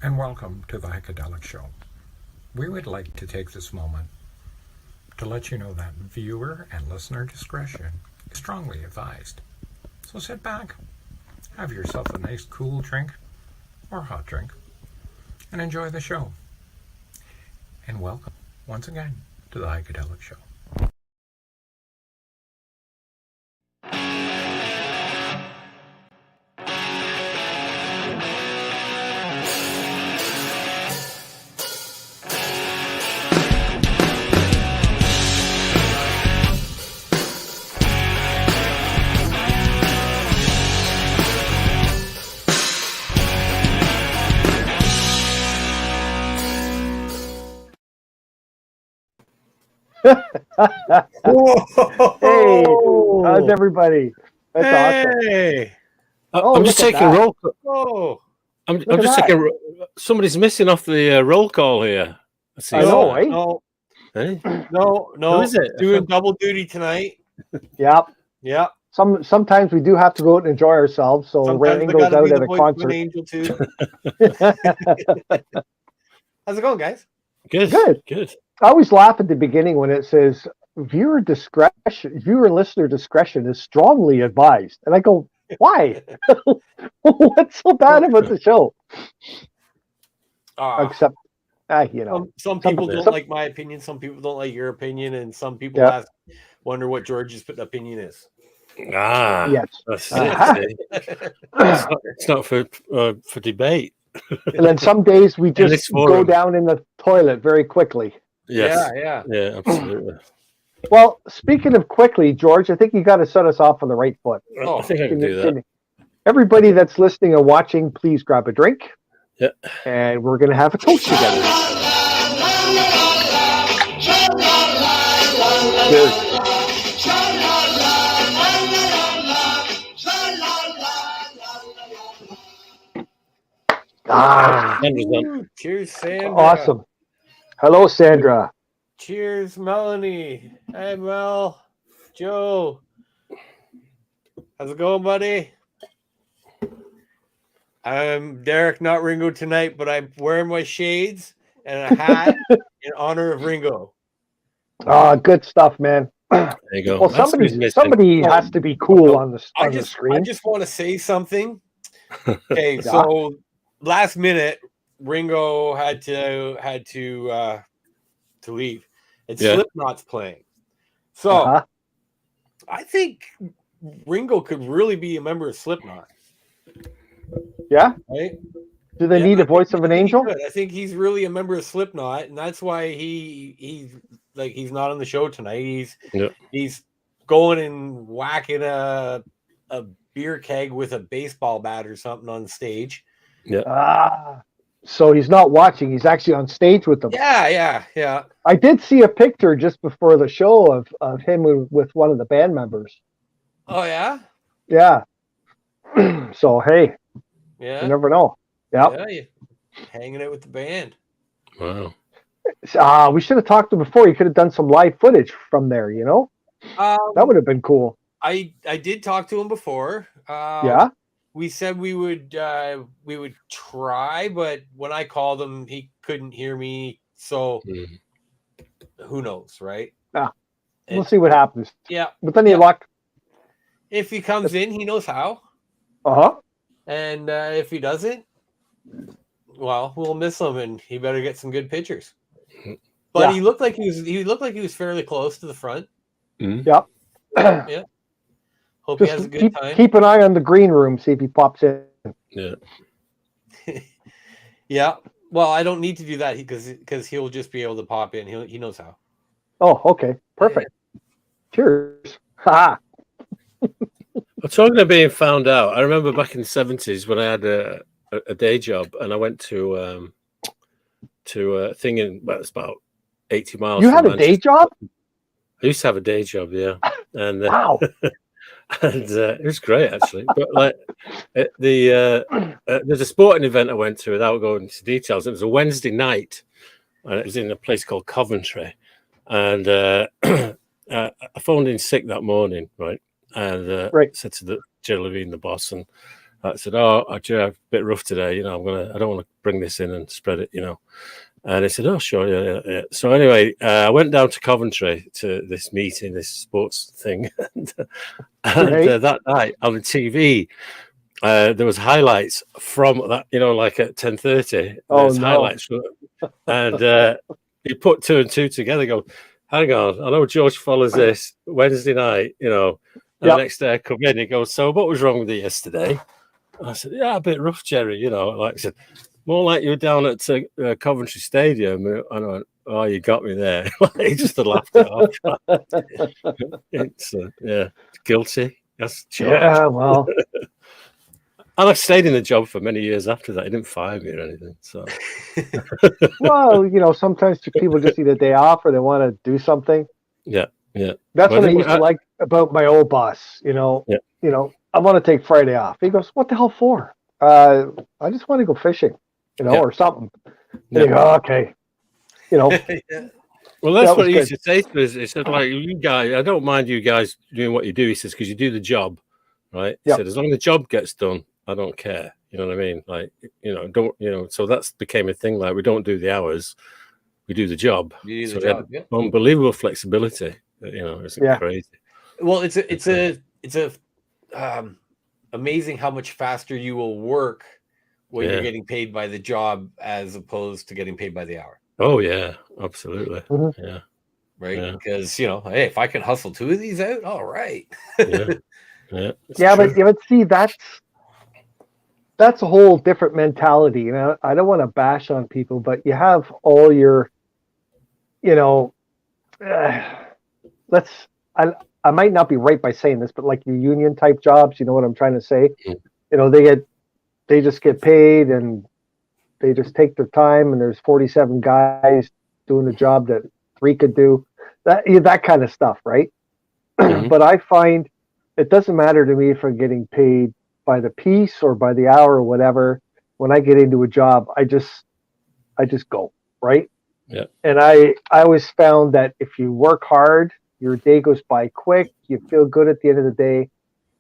and welcome to the Heikadelic Show. We would like to take this moment to let you know that viewer and listener discretion is strongly advised. So sit back, have yourself a nice cool drink or hot drink, and enjoy the show. And welcome once again to the Heikadelic Show. Hey, how's everybody? That's awesome. Hey, Oh, I'm just look at taking that. roll. Oh, I'm look at just that. taking. Somebody's missing off the roll call here. Let's see. I know, eh? Hey? No, Who is it? doing double duty tonight. Yep. Yeah. Sometimes we do have to go out and enjoy ourselves. So Sometimes I Ringo's gotta out be at the a voice of an concert. angel too. How's it going, guys? Good. I always laugh at the beginning when it says viewer listener discretion is strongly advised, and I go, why? What's so bad about the show? Except, Some people don't like my opinion. Some people don't like your opinion, and some people wonder what George's opinion is. yes. It's not for debate. And then some days we just go down in the toilet very quickly. Yes. Yeah, absolutely. Well, speaking of quickly, George, I think you got to set us off on the right foot. I think I can do that. Everybody that's listening or watching, please grab a drink. Yeah. And we're going to have a toast together. Cheers. Cheers, Sandra. Awesome. Hello, Sandra. Cheers, Melanie. Hey, Mel. Joe. How's it going, buddy? I'm Derek, not Ringo tonight, but I'm wearing my shades and a hat in honor of Ringo. Good stuff, man. There you go. Well, somebody has to be cool on the screen. I just want to say something. Okay, so last minute, Ringo had to leave, and Slipknot's playing. So I think Ringo could really be a member of Slipknot. Yeah. Right. Do they need a voice of an angel? I think he's really a member of Slipknot, and that's why he's not on the show tonight. He's going and whacking a beer keg with a baseball bat or something on stage. Yeah. So he's not watching. He's actually on stage with them. Yeah. I did see a picture just before the show of him with one of the band members. Oh, yeah? Yeah. So, hey. Yeah. You never know. Yeah, hanging out with the band. Wow. We should have talked to him before. He could have done some live footage from there, you know? That would have been cool. I did talk to him before. We said we would try, but when I called him, he couldn't hear me. So who knows, right? We'll see what happens. Yeah. But then you luck. If he comes in, he knows how. And if he doesn't, well, we'll miss him, and he better get some good pictures. But he looked like he was fairly close to the front. Yep. Yeah. Hope he has a good time. Keep an eye on the green room, see if he pops in. Yeah. Yeah. Well, I don't need to do that because he'll just be able to pop in. He knows how. Oh, okay. Perfect. Cheers. Ha. I'm talking about being found out. I remember back in the 70s when I had a day job, and I went to a thing it's about 80 miles. You had a day job? I used to have a day job, yeah. And wow. And it was great, actually. But like there's a sporting event I went to without going into details. It was a Wednesday night, and it was in a place called Coventry. And I phoned in sick that morning, right? And said to the Geraldine, the boss, and I said, "Oh, actually, I'm a bit rough today. I don't want to bring this in and spread it, And he said, "Oh, sure, yeah." So anyway, I went down to Coventry to this meeting, this sports thing, and that night on the TV, there was highlights from that, like at 10:30. Oh, There's no. highlights, and you put two and two together. Go, hang on, I know George follows this Wednesday night, And the next day I come in, he goes, "So what was wrong with you yesterday?" I said, "Yeah, a bit rough, Jerry. Like I said, more like you were down at Coventry Stadium." And I went, "Oh, you got me there." He just laughed it off. It's guilty. That's George. Yeah, well. And I stayed in the job for many years after that. He didn't fire me or anything. So, Well, sometimes people just need a day off or they want to do something. yeah. That's what I used to like about my old boss. I want to take Friday off. He goes, "What the hell for?" I just want to go fishing, or something. And you go, "Okay." Well, that's what he used to say to us. He said, "Like, you guys, I don't mind you guys doing what you do." He says, "Because you do the job, right?" He said, "As long as the job gets done, I don't care." You know what I mean? Like, don't. So that's became a thing. Like, we don't do the hours, we do the job. You do the job. Yeah. Unbelievable flexibility. It's crazy. Well, it's a amazing how much faster you will work when you're getting paid by the job as opposed to getting paid by the hour. Oh yeah, absolutely. Mm-hmm. Yeah. Right. Yeah. Because hey, if I can hustle two of these out, all right. Yeah. But see, that's a whole different mentality. I don't want to bash on people, but you have all your, I might not be right by saying this, but like your union type jobs, you know what I'm trying to say? Mm-hmm. They just get paid and they just take their time, and there's 47 guys doing the job that 3 could do. That kind of stuff, right? Mm-hmm. But I find it doesn't matter to me if I'm getting paid by the piece or by the hour or whatever. When I get into a job, I just go, right? Yeah. And I always found that if you work hard, your day goes by quick. You feel good at the end of the day.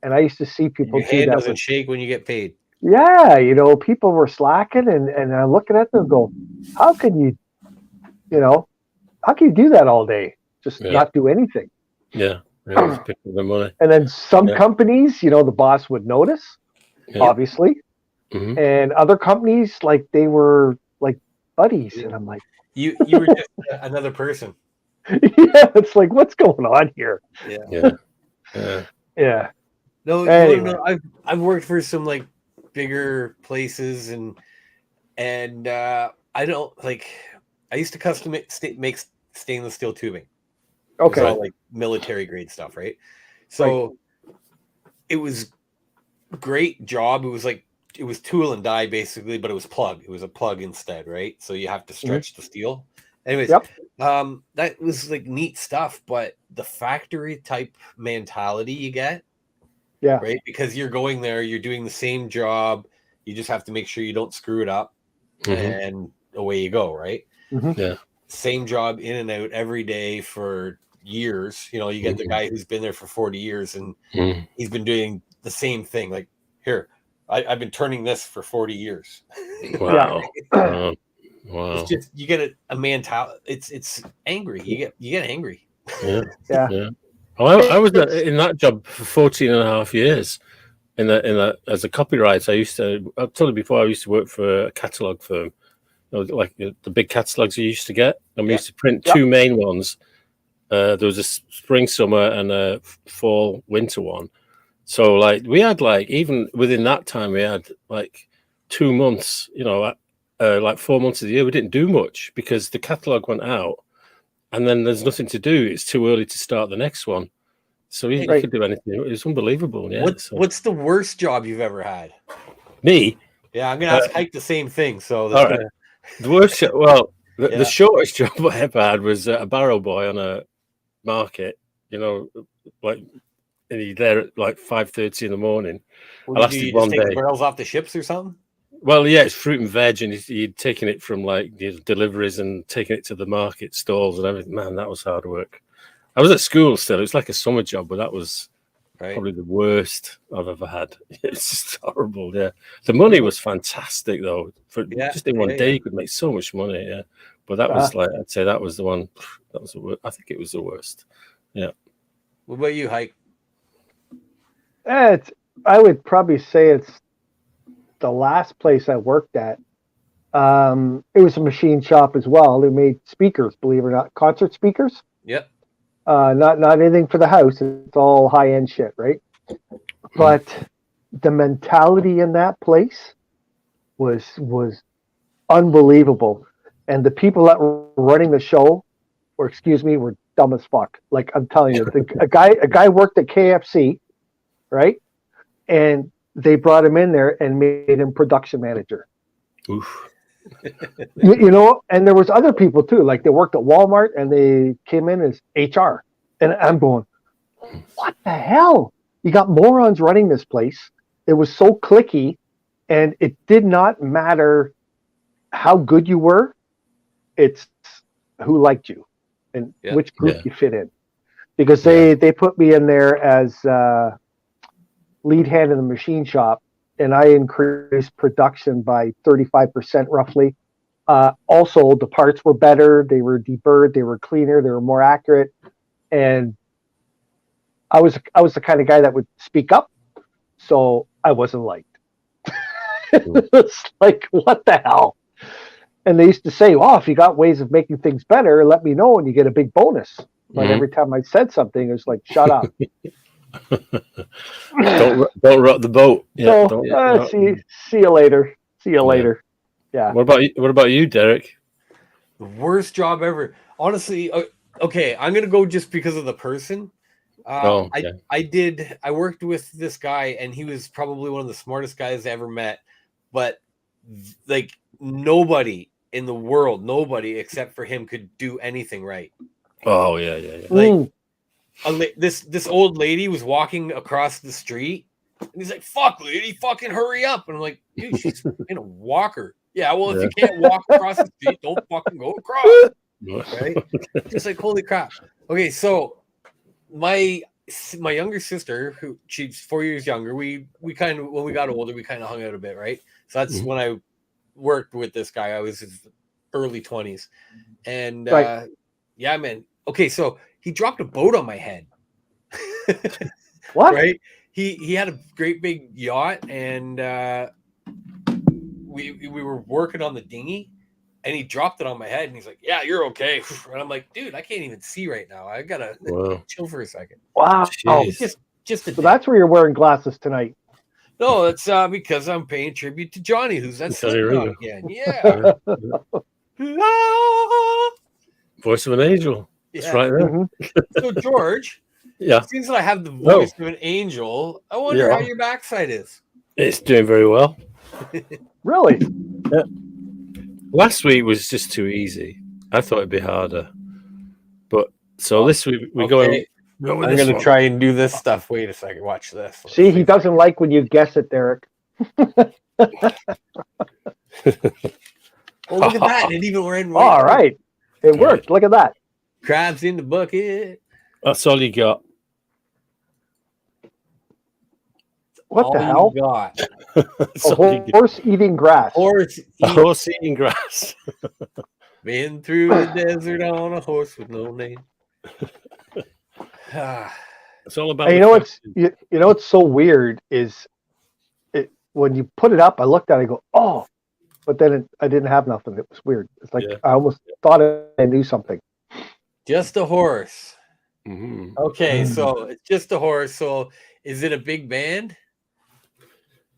And I used to see people your hand doesn't shake when you get paid. Yeah, people were slacking, and I'm looking at them and go, how can you do that all day? Just not do anything. Yeah. Just pick up the money. And then some companies, the boss would notice, obviously. Mm-hmm. And other companies, like, they were like buddies. And I'm like, you were just another person. Yeah, it's like, what's going on here? Yeah. No, anyway. I've worked for some like bigger places, and I don't like. I used to custom make stainless steel tubing. Okay. It was all like military grade stuff, right? So It was a great job. It was tool and die basically, but it was plug. It was a plug instead, right? So you have to stretch the steel. Anyways, that was like neat stuff, but the factory type mentality you get, right? Because you're going there, you're doing the same job, you just have to make sure you don't screw it up, and away you go, right? Mm-hmm. Yeah. Same job in and out every day for years. You get the guy who's been there for 40 years and he's been doing the same thing. Like, here, I've been turning this for 40 years. Wow. Wow. It's just, you get a mentality. It's angry. You get angry. Yeah. Well, I was in that job for 14 and a half years. In that as a copywriter, I've told you before, I used to work for a catalog firm, like the big catalogs you used to get. And we used to print two main ones. There was a spring, summer, and a fall, winter one. So like we had even within that time, we had 2 months, like 4 months of the year, we didn't do much because the catalog went out and then there's nothing to do. It's too early to start the next one. So you could do anything. It was unbelievable. Yeah. What's the worst job you've ever had? Me? Yeah, I'm going to ask Hike the same thing. So all right. The worst, the shortest job I ever had was a barrow boy on a market, and you're there at 5:30 in the morning. I lasted one day. Take barrels off the ships or something? Well, yeah, it's fruit and veg, and you'd taking it from deliveries and taking it to the market stalls and everything. Man, that was hard work. I was at school still. It was like a summer job, but that was Right. Probably the worst I've ever had. It's just horrible. Yeah, the money was fantastic though. For just in one day, you could make so much money. Yeah, but that was like, I'd say that was the one. That was the worst. I think it was the worst. Yeah. What about you, Hike? I would probably say it's the last place I worked at. It was a machine shop as well. They made speakers, believe it or not, concert speakers. Yep. Not anything for the house. It's all high end shit, right? But the mentality in that place was unbelievable, and the people that were running the show, or excuse me, were dumb as fuck. Like I'm telling you, a guy worked at KFC, right? And they brought him in there and made him production manager. Oof. You know, and there was other people too. Like they worked at Walmart and they came in as HR. And I'm going, what the hell? You got morons running this place. It was so cliquey, and it did not matter how good you were. It's who liked you and which group you fit in. Because they put me in there as lead hand in the machine shop, and I increased production by 35% roughly. Also, the parts were better. They were deburred. They were cleaner. They were more accurate. And I was the kind of guy that would speak up. So I wasn't liked. It's like, what the hell? And they used to say, well, if you got ways of making things better, let me know and you get a big bonus. But every time I said something, it was like, shut up. don't rock the boat. Yeah. So, see you later. See you later. Yeah. What about you, Derek? The worst job ever. Honestly, okay, I'm gonna go just because of the person. I worked with this guy, and he was probably one of the smartest guys I ever met. But like nobody in the world, nobody except for him could do anything right. Oh yeah. Like this old lady was walking across the street, and he's like, "Fuck, lady, fucking hurry up!" And I'm like, "Dude, she's in a walker." Yeah, well, if you can't walk across the street, don't fucking go across. Right? Just like, holy crap. Okay, so my younger sister, who she's 4 years younger, we kind of, when we got older, we kind of hung out a bit, right? So that's when I worked with this guy. I was in his early 20s, and yeah, man. Okay, so he dropped a boat on my head. What? Right? He had a great big yacht, and we were working on the dinghy, and he dropped it on my head, and he's like, "Yeah, you're okay." And I'm like, "Dude, I can't even see right now. I gotta chill for a second." Wow. Oh, just so that's where you're wearing glasses tonight. No, it's because I'm paying tribute to Johnny, who's that Slipknot again. Yeah. Voice of an angel. It's right there. So George, since I have the voice of an angel, I wonder how your backside is. It's doing very well. Really? Yeah. Last week was just too easy. I thought it'd be harder. But so this week we're going. I'm going to try and do this stuff. Wait a second. Watch this. See, he doesn't like when you guess it, Derek. Well, look at that. It even ran right. All right. It worked. Look at that. Crabs in the bucket. That's all you got. What the hell? You got. A horse eating grass. Horse eating grass. Been through the desert on a horse with no name. It's all about. And you know what's so weird is when you put it up. I looked at it, I go, oh, but then I didn't have nothing. It was weird. It's like I almost thought I knew something. Just a horse. Mm-hmm. Okay, so it's just a horse. So is it a big band?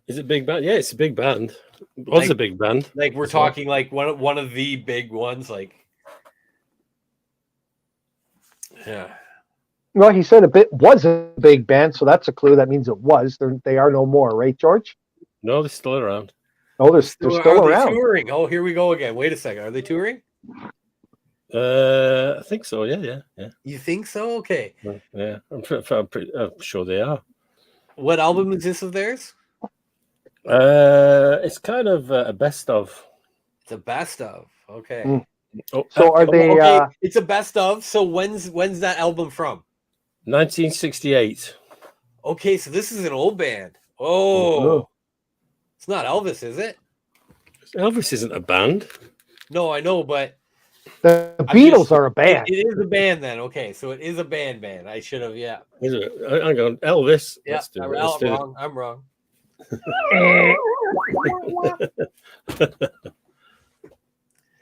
Is it a big band? Yeah, it's a big band. It was a big band. Like we're talking like one of the big ones, like yeah. Well, he said was a big band, so that's a clue. That means it was. They are no more, right, George? No, they're still around. Oh, they're still around. Touring. Oh, here we go again. Wait a second. Are they touring? I think so. Yeah. You think so? Okay. Yeah, I'm sure they are. What album is this of theirs? It's kind of a best of. It's a best of. Okay. Oh, so are they? Okay. It's a best of. So when's that album from? 1968. Okay, so this is an old band. Oh, it's not Elvis, is it? Elvis isn't a band. No, I know, but The I'm Beatles just- are a band. It is a band then. Okay, so it is a band. I should have, yeah. Is it? Hang on, Elvis. Yeah, Let's do I'm it. Let's do it. wrong. I'm wrong.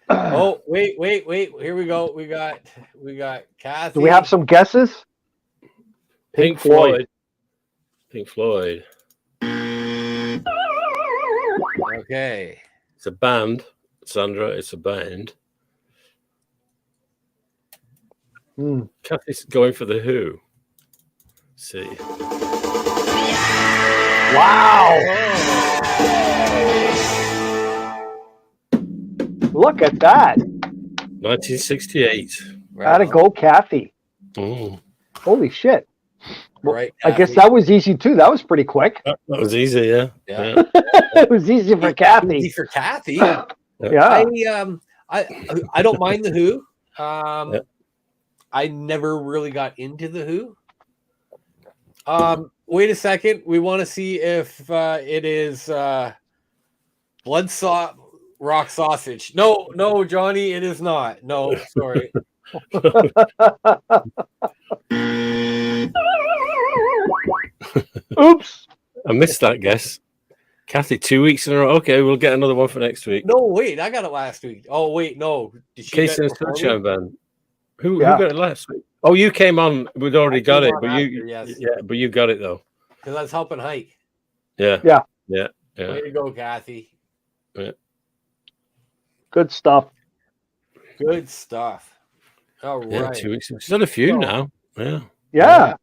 Oh, wait. Here we go. We got Kathy. Do we have some guesses? Pink Floyd. Pink Floyd. Okay. It's a band, Sandra. It's a band. Kathy's going for the Who. Let's see. Wow. Look at that. 1968. Gotta go, Kathy. Mm. Holy shit. Right. I guess that was easy too. That was pretty quick. That was easy, yeah. Yeah. It was easy for Easy Kathy. for Kathy. Yeah. I don't mind the Who. I never really got into the Who. Wait a second. We want to see if it is Bloodshot Rock Sausage. No, Johnny, it is not. No, sorry. Oops. I missed that guess. Kathy, 2 weeks in a row. Okay, we'll get another one for next week. No, wait, I got it last week. Oh, wait, no. Did she Casey get and it before me? Sunshine Band. Who Yeah. got it last week? Oh, you came on. We'd already got came it, on but after, you, yes. yeah, but you got it though. Because I was helping Hike. Yeah. Yeah. Yeah. Yeah. Way to go, Kathy. Good stuff. Good stuff. All right. Yeah. 2 weeks. She's done a few now. Yeah. Yeah.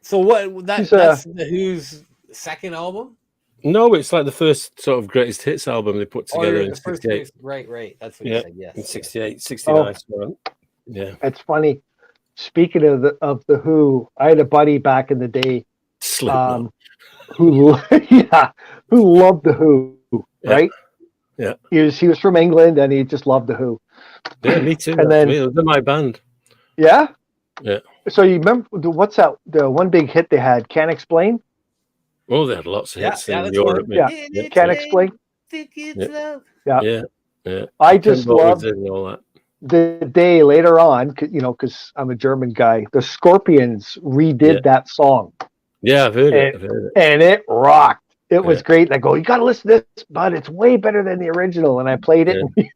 So what? She's, That's the Who's second album. No, it's like the first sort of greatest hits album they put together in the first 68. right. That's what Yeah, you said. Yes. In 68, 69. Yeah. It's funny. Speaking of the Who, I had a buddy back in the day Slipknot. who loved the Who, right? Yeah. He was from England and he just loved the Who. Yeah, me too. And then- they're my band. Yeah? Yeah. So you remember what's that? The one big hit they had, Can't Explain? Oh, they had lots of hits in that's Europe. one. Yeah. Can't Explain? Yeah. I just Ken Bollard loved did and all that. the day later on, because I'm a German guy, the Scorpions redid that song Yeah, I've heard it. and it rocked. It was great. And I go, you got to listen to this, bud. It's way better than the original. And I played it and he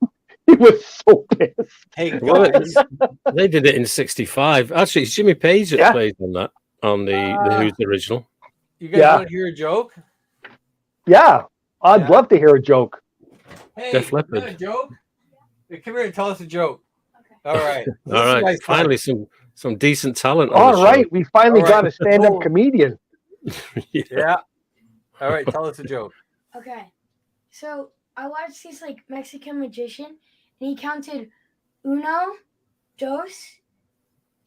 was so pissed. Hey, Well, guys. they did it in 65. Actually, it's Jimmy Page that plays on that, on the Who's original. You guys want to hear a joke? Yeah. I'd love to hear a joke. Hey, Def you got Leppard. a joke? Hey, come here and tell us a joke. Okay. All right. All right. Finally, some decent talent. On All the right. We finally All got right. a stand-up comedian. show. Yeah. Yeah. All right. Tell us a joke. Okay. So I watched this like Mexican magician and he counted uno, dos,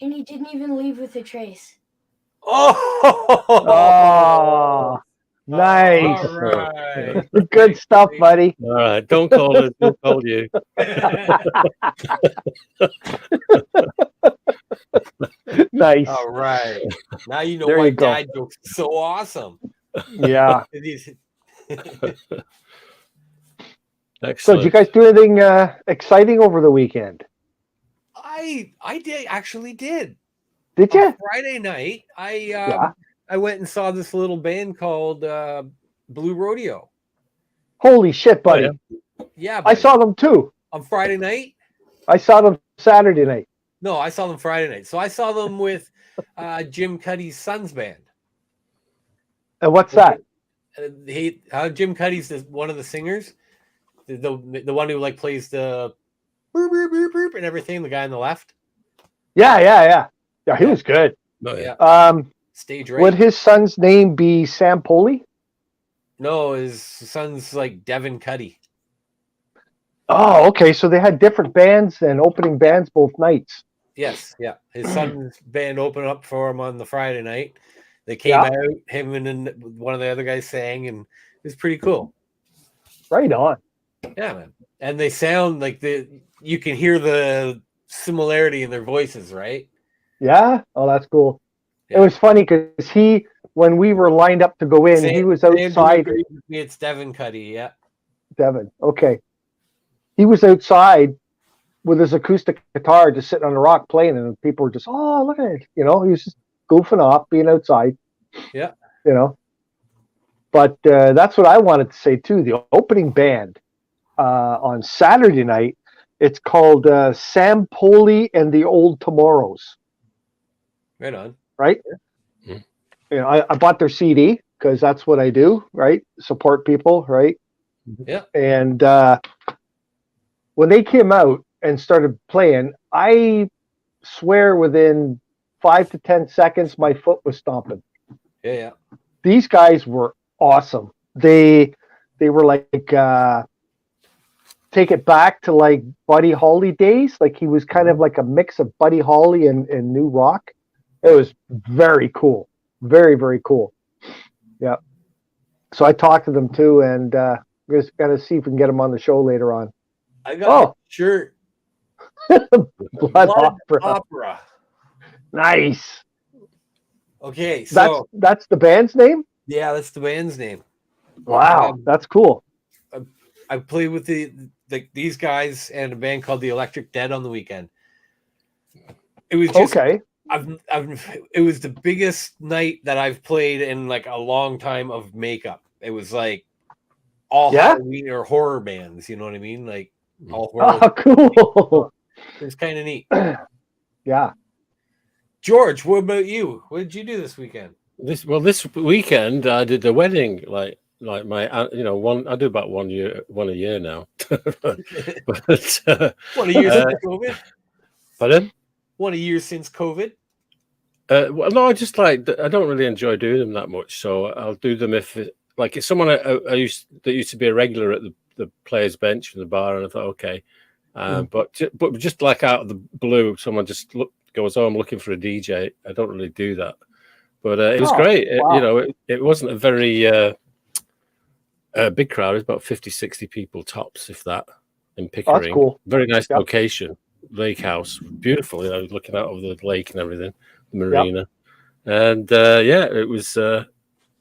and he didn't even leave with a trace. Oh, nice. All right. Good stuff, buddy. All right. Don't call us. We'll call you. Nice. All right. Now you know There why you go. dad jokes are so awesome. Yeah. So Excellent. did you guys do anything exciting over the weekend? I actually did. Did you? Friday night, I went and saw this little band called Blue Rodeo. Holy shit, buddy. Yeah, I buddy. saw them too. On Friday night. I saw them Saturday night. No, I saw them Friday night. So I saw them with Jim Cuddy's son's band. And what's that? Jim Cuddy's one of the singers, the one who like plays the boop, boop, boop, boop, and everything. The guy on the left. Yeah, he was good. Oh, yeah. Stage right. Would his son's name be Sam Poley? No, his son's like Devin Cuddy. Oh, okay. So they had different bands and opening bands both nights. Yes, yeah. His son's band opened up for him on the Friday night. They came out, him and then one of the other guys sang, and it was pretty cool. Right on. Yeah, man. And they sound like you can hear the similarity in their voices, right? Yeah. Oh, that's cool. Yeah. It was funny because he when we were lined up to go in, he was Sam outside. agreed with me. It's Devin Cuddy. Yeah. Devin. Okay. He was outside with his acoustic guitar just sitting on a rock playing, and people were just, oh, look at it. You know, he was just goofing off, being outside. Yeah. You know. But that's what I wanted to say, too. The opening band on Saturday night, it's called Sam Poley and the Old Tomorrows. Right on. Right? Yeah. You know, I bought their CD because that's what I do, right? Support people, right? Yeah. And when they came out and started playing, I swear within 5 to 10 seconds, my foot was stomping. Yeah. These guys were awesome. They were like take it back to like Buddy Holly days. Like he was kind of like a mix of Buddy Holly and new rock. It was very cool. Very, very cool. Yeah. So I talked to them too, and we're just gonna see if we can get them on the show later on. I got a shirt. Blood Opera. Nice. Okay, so that's the band's name? Yeah, that's the band's name. Wow, that's cool. I played with these guys and a band called the Electric Dead on the weekend. It was just okay. It was the biggest night that I've played in like a long time of makeup. It was like all Halloween or horror bands, you know what I mean? Like all horror. Oh, cool. It was kind of neat. Yeah. George, what about you? What did you do this weekend? This weekend I did the wedding, like my one. I do about one a year now. But 1 year since COVID. Pardon? 1 year since COVID. Well, no, I don't really enjoy doing them that much, so I'll do them if it's someone that used to be a regular at the players' bench in the bar, and I thought okay, but just like out of the blue, someone just goes, oh, I'm looking for a DJ. I don't really do that, but it was great. Wow. It wasn't a very big crowd. It was about 50, 60 people tops, if that, in Pickering. That's cool. Very nice location, lake house, beautiful. Looking out over the lake and everything, the marina, and it was a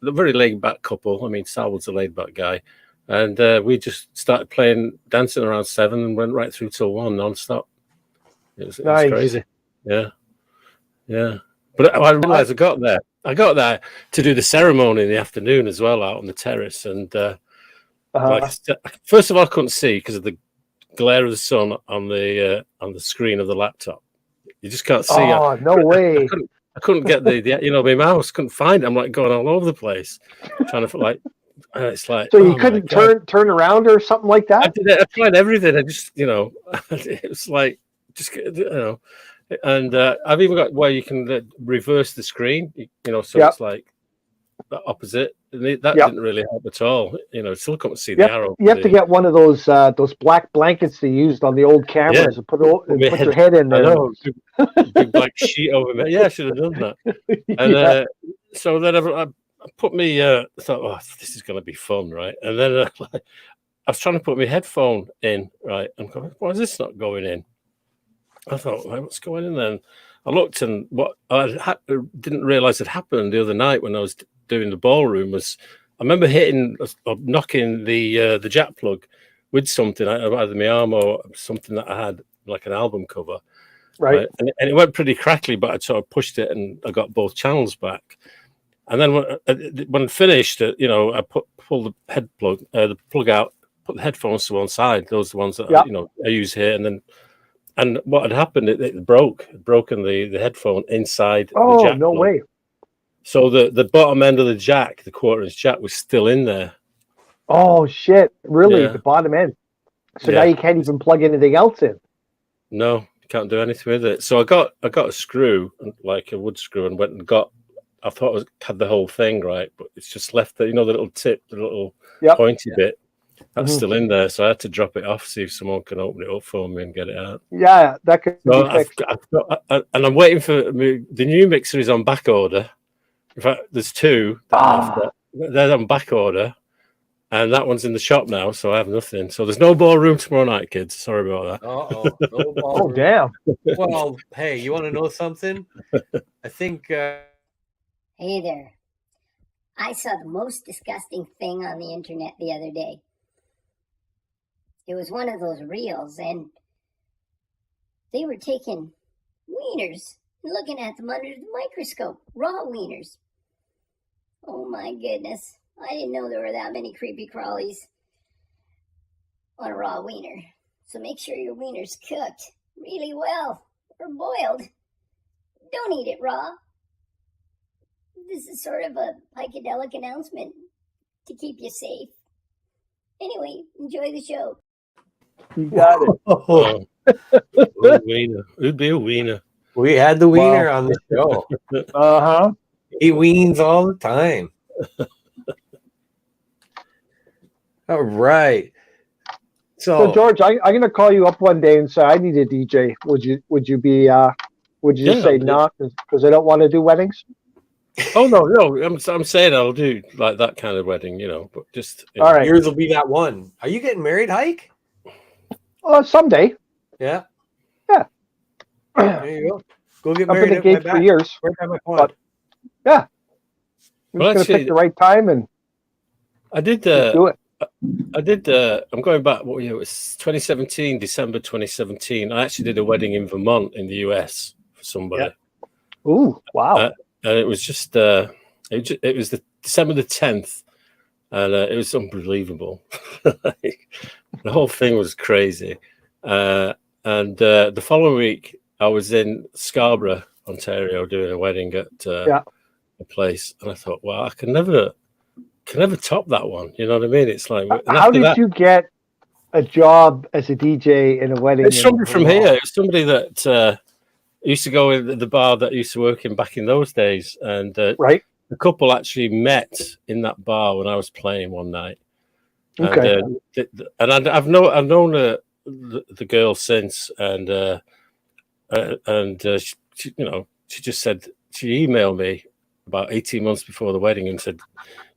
very laid back couple. I mean, Sal was a laid back guy, and we just started dancing around 7 and went right through till 1 non-stop. It was crazy. Yeah. But I realized I got there to do the ceremony in the afternoon as well, out on the terrace. And first of all, I couldn't see because of the glare of the sun on the screen of the laptop. You just can't see. Oh, no way! I couldn't get my mouse. Couldn't find it. I'm like going all over the place, trying to it's like. So you couldn't turn around or something like that. I did it. I tried everything. I just it was like and I've even got where you can reverse the screen, so it's like the opposite. And that didn't really help at all. Still couldn't see the arrow. You have to get one of those black blankets they used on the old cameras and put your head in there. Big black sheet over me. Yeah, I should have done that. And so then I put me. I thought, oh, this is going to be fun, right? And then I was trying to put my headphone in, right? I'm going, why is this not going in? I thought, what's going on then? I looked, and what I didn't realize had happened the other night when I was doing the ballroom was I remember knocking the jack plug with something, either my arm or something that I had, like an album cover. Right. And it went pretty crackly, but I sort of pushed it and I got both channels back. And then when finished, I pulled the the plug out, put the headphones to one side. Those are the ones that I use here, and what had happened, it broken the headphone inside the jack. Oh, no way. So the bottom end of the jack, the 1/4-inch jack, was still in there. Oh, shit. Really? Yeah. The bottom end. So now you can't even plug anything else in. No, you can't do anything with it. So I got a screw, like a wood screw, and went and I thought it had the whole thing, right? But it's just left the little tip, the little pointy bit. That's still in there, so I had to drop it off, see if someone can open it up for me and get it out. Yeah, that could be fixed. And I'm waiting for the new mixer is on back order. In fact, there's 2. They're on back order, and that one's in the shop now, so I have nothing. So there's no ballroom tomorrow night, kids. Sorry about that. No ballroom. Oh, damn. Well, hey, you want to know something? I think... Hey there. I saw the most disgusting thing on the internet the other day. It was one of those reels, and they were taking wieners and looking at them under the microscope, raw wieners. Oh my goodness. I didn't know there were that many creepy crawlies on a raw wiener. So make sure your wiener's cooked really well or boiled. Don't eat it raw. This is sort of a Heikadelic announcement to keep you safe. Anyway, enjoy the show. You got it. Oh, wiener. Who'd be a wiener? We had the wiener on the show. Uh-huh. He weens all the time. All right. So George, I'm gonna call you up one day and say I need a DJ. Would you just say no because I don't want to do weddings? Oh no, I'm saying I'll do like that kind of wedding, but just all right. Yours will be that one. Are you getting married, Hike? Someday. Yeah. Yeah. There you go. Go get I've married. been engaged for years. Right by my pond. Yeah. I'm Well, just gonna pick the right time and I did do it. I'm going back. What year? It was 2017, December 2017. I actually did a wedding in Vermont in the US for somebody. Yeah. Ooh, wow. And it was just it was the December the 10th, and it was unbelievable. The whole thing was crazy. And the following week, I was in Scarborough, Ontario, doing a wedding at a place, and I thought, well, I can never top that one. You know what I mean? It's like, how did you get a job as a DJ in a wedding? It's somebody from here. It's somebody that used to go in the bar that I used to work in back in those days, and right. The couple actually met in that bar when I was playing one night. Okay. And I've known the girl since, and she just said, she emailed me about 18 months before the wedding and said,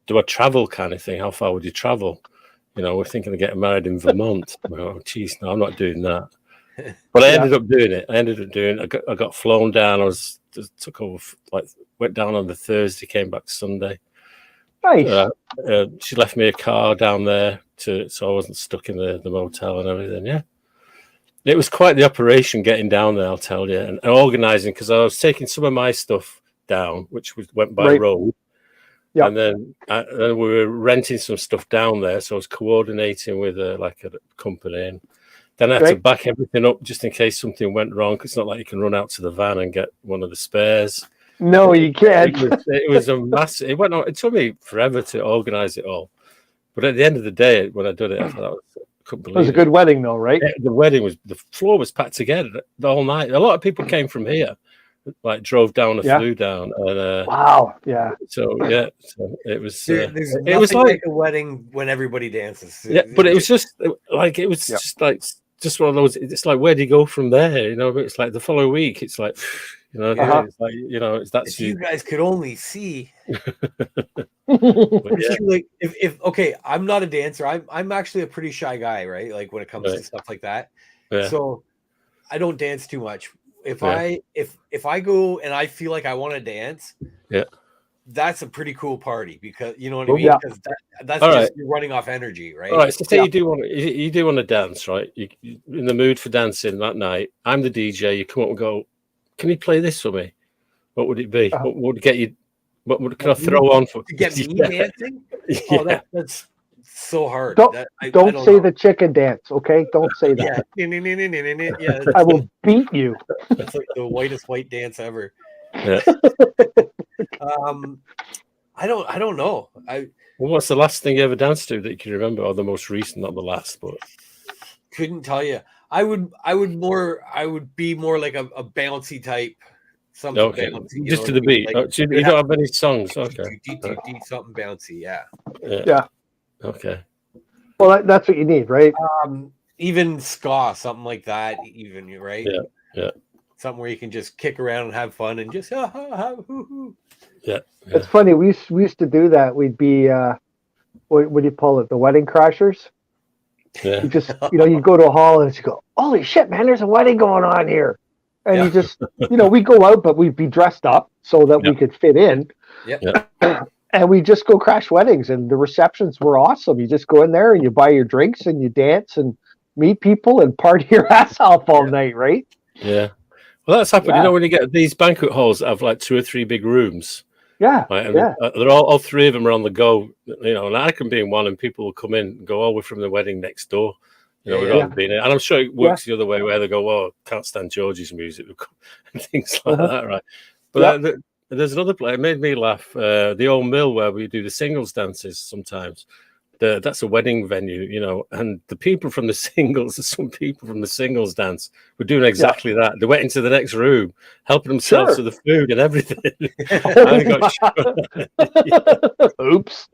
do I travel kind of thing? How far would you travel? We're thinking of getting married in Vermont. Oh, geez, no, I'm not doing that. But I ended up doing it. I got flown down. Took over, went down on the Thursday, came back Sunday. Nice. She left me a car down there so I wasn't stuck in the motel and everything. Yeah. It was quite the operation getting down there, I'll tell you, and organising, because I was taking some of my stuff down, which went by road. Yeah. And then we were renting some stuff down there, so I was coordinating with a company, and then I had to back everything up just in case something went wrong. Cause it's not like you can run out to the van and get one of the spares. No, you can't. It was a massive. It went on. It took me forever to organise it all, but at the end of the day, when I did it, I thought couldn't believe it. Was a good wedding, though, right? The wedding the floor was packed together the whole night. A lot of people came from here. Drove down and flew down, and wow, yeah. So it was. It was like a wedding when everybody dances. Yeah, but it was just just one of those. It's like, where do you go from there? It's like the following week. It's like, it's like that's if you guys could only see. But yeah. Like if okay, I'm not a dancer. I'm actually a pretty shy guy, right? Like when it comes to stuff like that. Yeah. So I don't dance too much. If I go and I feel like I want to dance, that's a pretty cool party, because you know what I mean. Yeah. Because that's all just you're running off energy, right? All right. So say you do want to dance, right? You're in the mood for dancing that night. I'm the DJ. You come up and go, can you play this for me? What would it be? What would get you? What can I throw on for to get me dancing? Oh, that's so hard. Don't say know. the chicken dance, okay? Don't say that. Yeah, I will beat you. That's like the whitest white dance ever. Yeah. I don't know. What's the last thing you ever danced to that you can remember, or the most recent, not the last? But couldn't tell you. I would be more like a bouncy type. Something bouncy, just to the beat. Like, you don't have any songs. Okay. Something bouncy. Yeah. Okay. Well, that's what you need, right? Even ska, something like that. Even right. Yeah. Something where you can just kick around and have fun and just hoo. Yeah. It's funny. We used to do that. We'd be what do you call it? The wedding crashers. Yeah. You just you go to a hall and you go, holy shit, man! There's a wedding going on here. And you just, we go out, but we'd be dressed up so that we could fit in. Yeah. and we just go crash weddings, and the receptions were awesome. You just go in there and you buy your drinks and you dance and meet people and party your ass off all night, right? Yeah. Well, that's happened. Yeah. You know, when you get these banquet halls that have like 2 or 3 big rooms, Yeah, right? And yeah. they're all 3 of them are on the go. You know, and I can be in one, and people will come in and go, "Oh, we're from the wedding next door." You know, we've Yeah. been in, and I'm sure it works the other way, where they go, "Oh, can't stand George's music," and things like that, right? But there's another play. It made me laugh. The old mill where we do the singles dances sometimes. That's a wedding venue, you know, and the people from the singles, some people from the singles dance were doing exactly that. They went into the next room, helping themselves to the food and everything. I got Oops.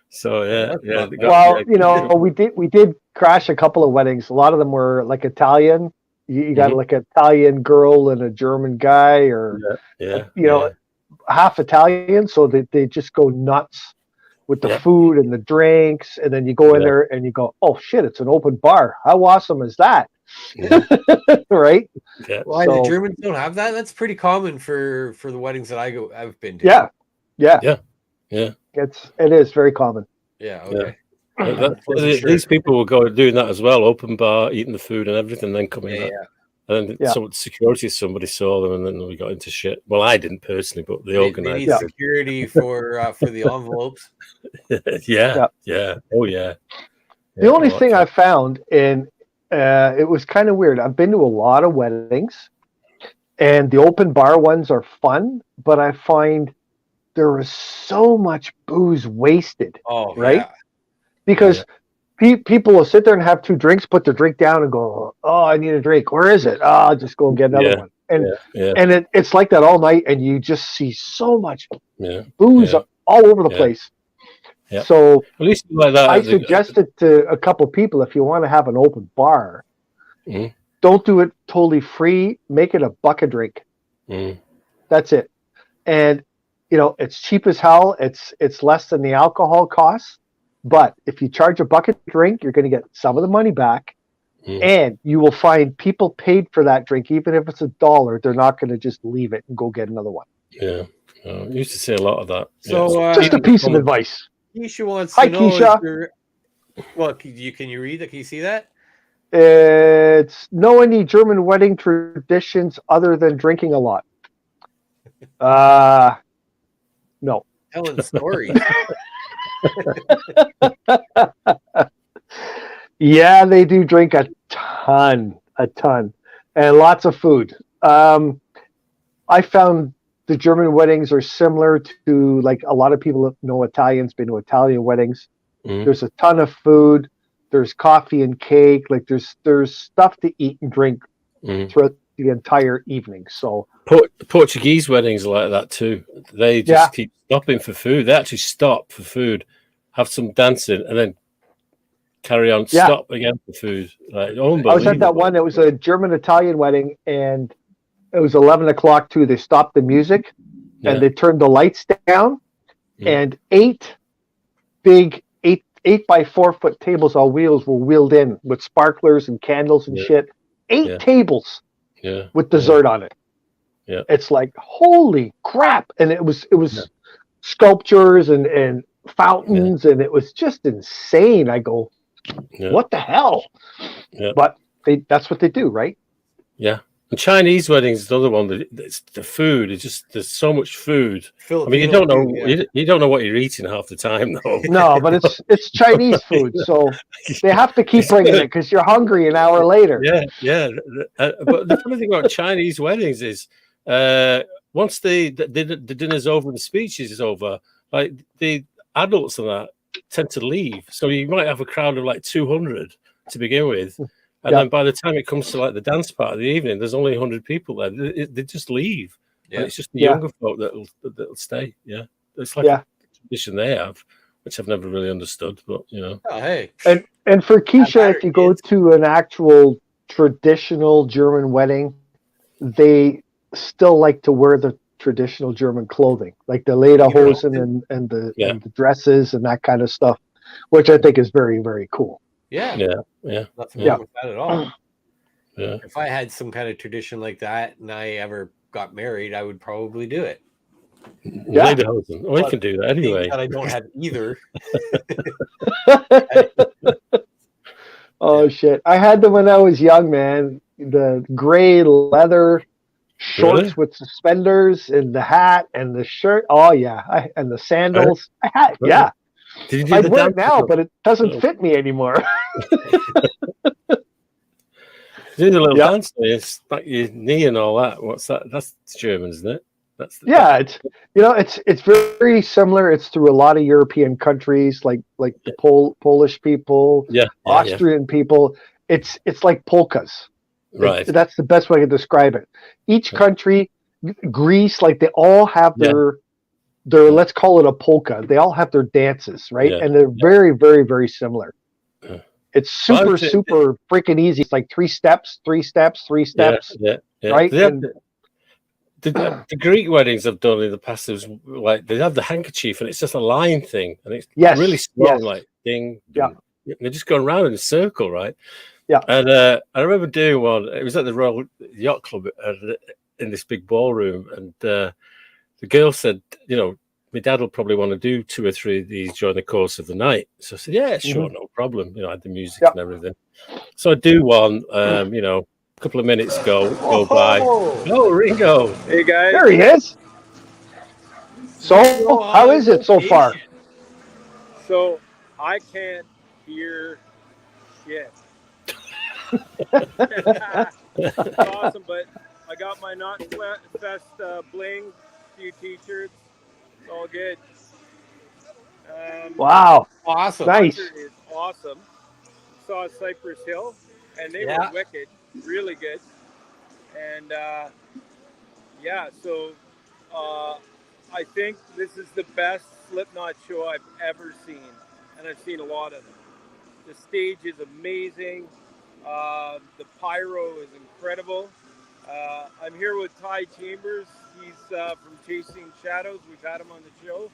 So yeah. Well, you know, we did crash a couple of weddings. A lot of them were like Italian. You got like an Italian girl and a German guy, or you know, half Italian, so they just go nuts with the food and the drinks, and then you go in there and you go, oh shit, it's an open bar. How awesome is that? Right? Yeah. Why the Germans don't have that? That's pretty common for the weddings that I've been to. Yeah. It is very common. Yeah. Okay. These people will go doing that as well, open bar, eating the food and everything, then coming back. And then somebody saw them, and then we got into shit. Well, I didn't personally, but the organizers. They need security for the envelopes. Yeah. Oh yeah. The only thing I found, and it was kind of weird. I've been to a lot of weddings, and the open bar ones are fun, but I find there was so much booze wasted. Oh, right? Yeah. Because people will sit there and have 2 drinks, put their drink down, and go, "Oh, I need a drink. Where is it? Oh, I'll just go and get another one." And it's like that all night, and you just see so much booze all over the place. Yeah. So at least like that, I suggested to a couple people, if you want to have an open bar, don't do it totally free. Make it a bucket drink. That's it. And you know, it's cheap as hell. It's less than the alcohol costs. But if you charge a bucket drink, you're going to get some of the money back, and you will find people paid for that drink, even if it's $1. They're not going to just leave it and go get another one. Yeah, I used to see a lot of that. So just a piece of advice. Keisha wants Hi, to know. Keisha. Well, can you read that? Can you see that? It's know any German wedding traditions other than drinking a lot? No. Telling stories. Yeah, they do drink a ton, and lots of food. I found the German weddings are similar to, like, a lot of people know Italians, been to Italian weddings. There's a ton of food. There's coffee and cake. Like there's stuff to eat and drink throughout the entire evening. So Portuguese weddings are like that too. They just keep stopping for food. They actually stop for food, have some dancing, and then carry on. Stop again for food. Like, I was at that one. It was a German-Italian wedding, and it was 11 o'clock too. They stopped the music, and they turned the lights down, and 8 big 8 by 4 foot tables on wheels were wheeled in with sparklers and candles and shit. 8 tables with dessert on it. Yeah, it's like, holy crap! And it was sculptures and fountains, and it was just insane. I go, what the hell? Yeah. But that's what they do, right? Yeah. And Chinese weddings is another one. It's the food. It's just, there's so much food. I mean, you don't know you don't know what you're eting half the time, though. No, but it's Chinese food, so they have to keep bringing it because you're hungry an hour later. Yeah. But the funny thing about Chinese weddings is, once the dinner's over and the speech is over, like the adults and that tend to leave. So you might have a crowd of like 200 to begin with. And then by the time it comes to like the dance part of the evening, there's only 100 people there. They just leave. Yeah. And it's just the younger folk that'll stay. Yeah. It's like a tradition they have, which I've never really understood, but you know. Oh, hey. And for Keisha, if you go to an actual traditional German wedding, they still like to wear the traditional German clothing, like the lederhosen and the dresses and that kind of stuff, which I think is very, very cool. Nothing wrong with that at all. If I had some kind of tradition like that and I ever got married, I would probably do it. Yeah. Lederhosen. Oh, we can do that anyway. That I don't have either. Oh shit! I had them when I was young, man. The gray leather shorts Really? with suspenders and the hat and the shirt. Oh yeah, and the sandals. I had, yeah. Did you do I'd the wear it dance? now, but it doesn't Oh. fit me anymore. Do the little Yep. dance. It's like your knee and all that. What's that? That's German, isn't it? That's Yeah, it's very similar. It's through a lot of European countries, like the Polish people, yeah, Austrian people. It's like polkas. right. That's the best way to describe it. Each country, Greece, like they all have their let's call it a polka. They all have their dances, right? Yeah. And they're very, very, very similar. Yeah. It's super, super freaking easy. It's like 3 steps, 3 steps, 3 steps. Yeah. Right? The Greek weddings I've done in the past is like they have the handkerchief and it's just a line thing and it's really slow, like ding. Yeah. And they're just going around in a circle, right? Yeah. And I remember doing one. It was at the Royal Yacht Club in this big ballroom, and the girl said, "You know, my dad will probably want to do 2 or 3 of these during the course of the night." So I said, "Yeah, sure, no problem." You know, I had the music and everything. So I do one. You know, a couple of minutes go by. Oh, Ringo! Hey guys, There he is. So, how is it so far? So I can't hear shit. It's awesome, but I got my Not Fest bling, few t-shirts. It's all good. Wow. Awesome. Nice. Concert is awesome. Saw Cypress Hill, and they Yeah. were wicked, really good. And so I think this is the best Slipknot show I've ever seen, and I've seen a lot of them. The stage is amazing. The pyro is incredible. I'm here with Ty Chambers. He's from Chasing Shadows. We've had him on the show.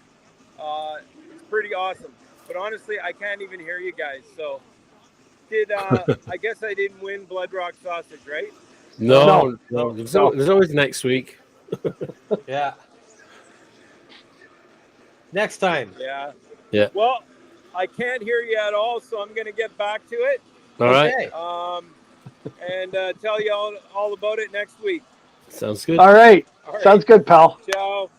It's pretty awesome. But honestly, I can't even hear you guys. So, I guess I didn't win Blood Rock Sausage, right? No. There's always next week. Yeah. Next time. Yeah. Yeah. Well, I can't hear you at all, so I'm going to get back to it. All right. And tell you all about it next week. Sounds good. All right. All right. Sounds good, pal. Ciao.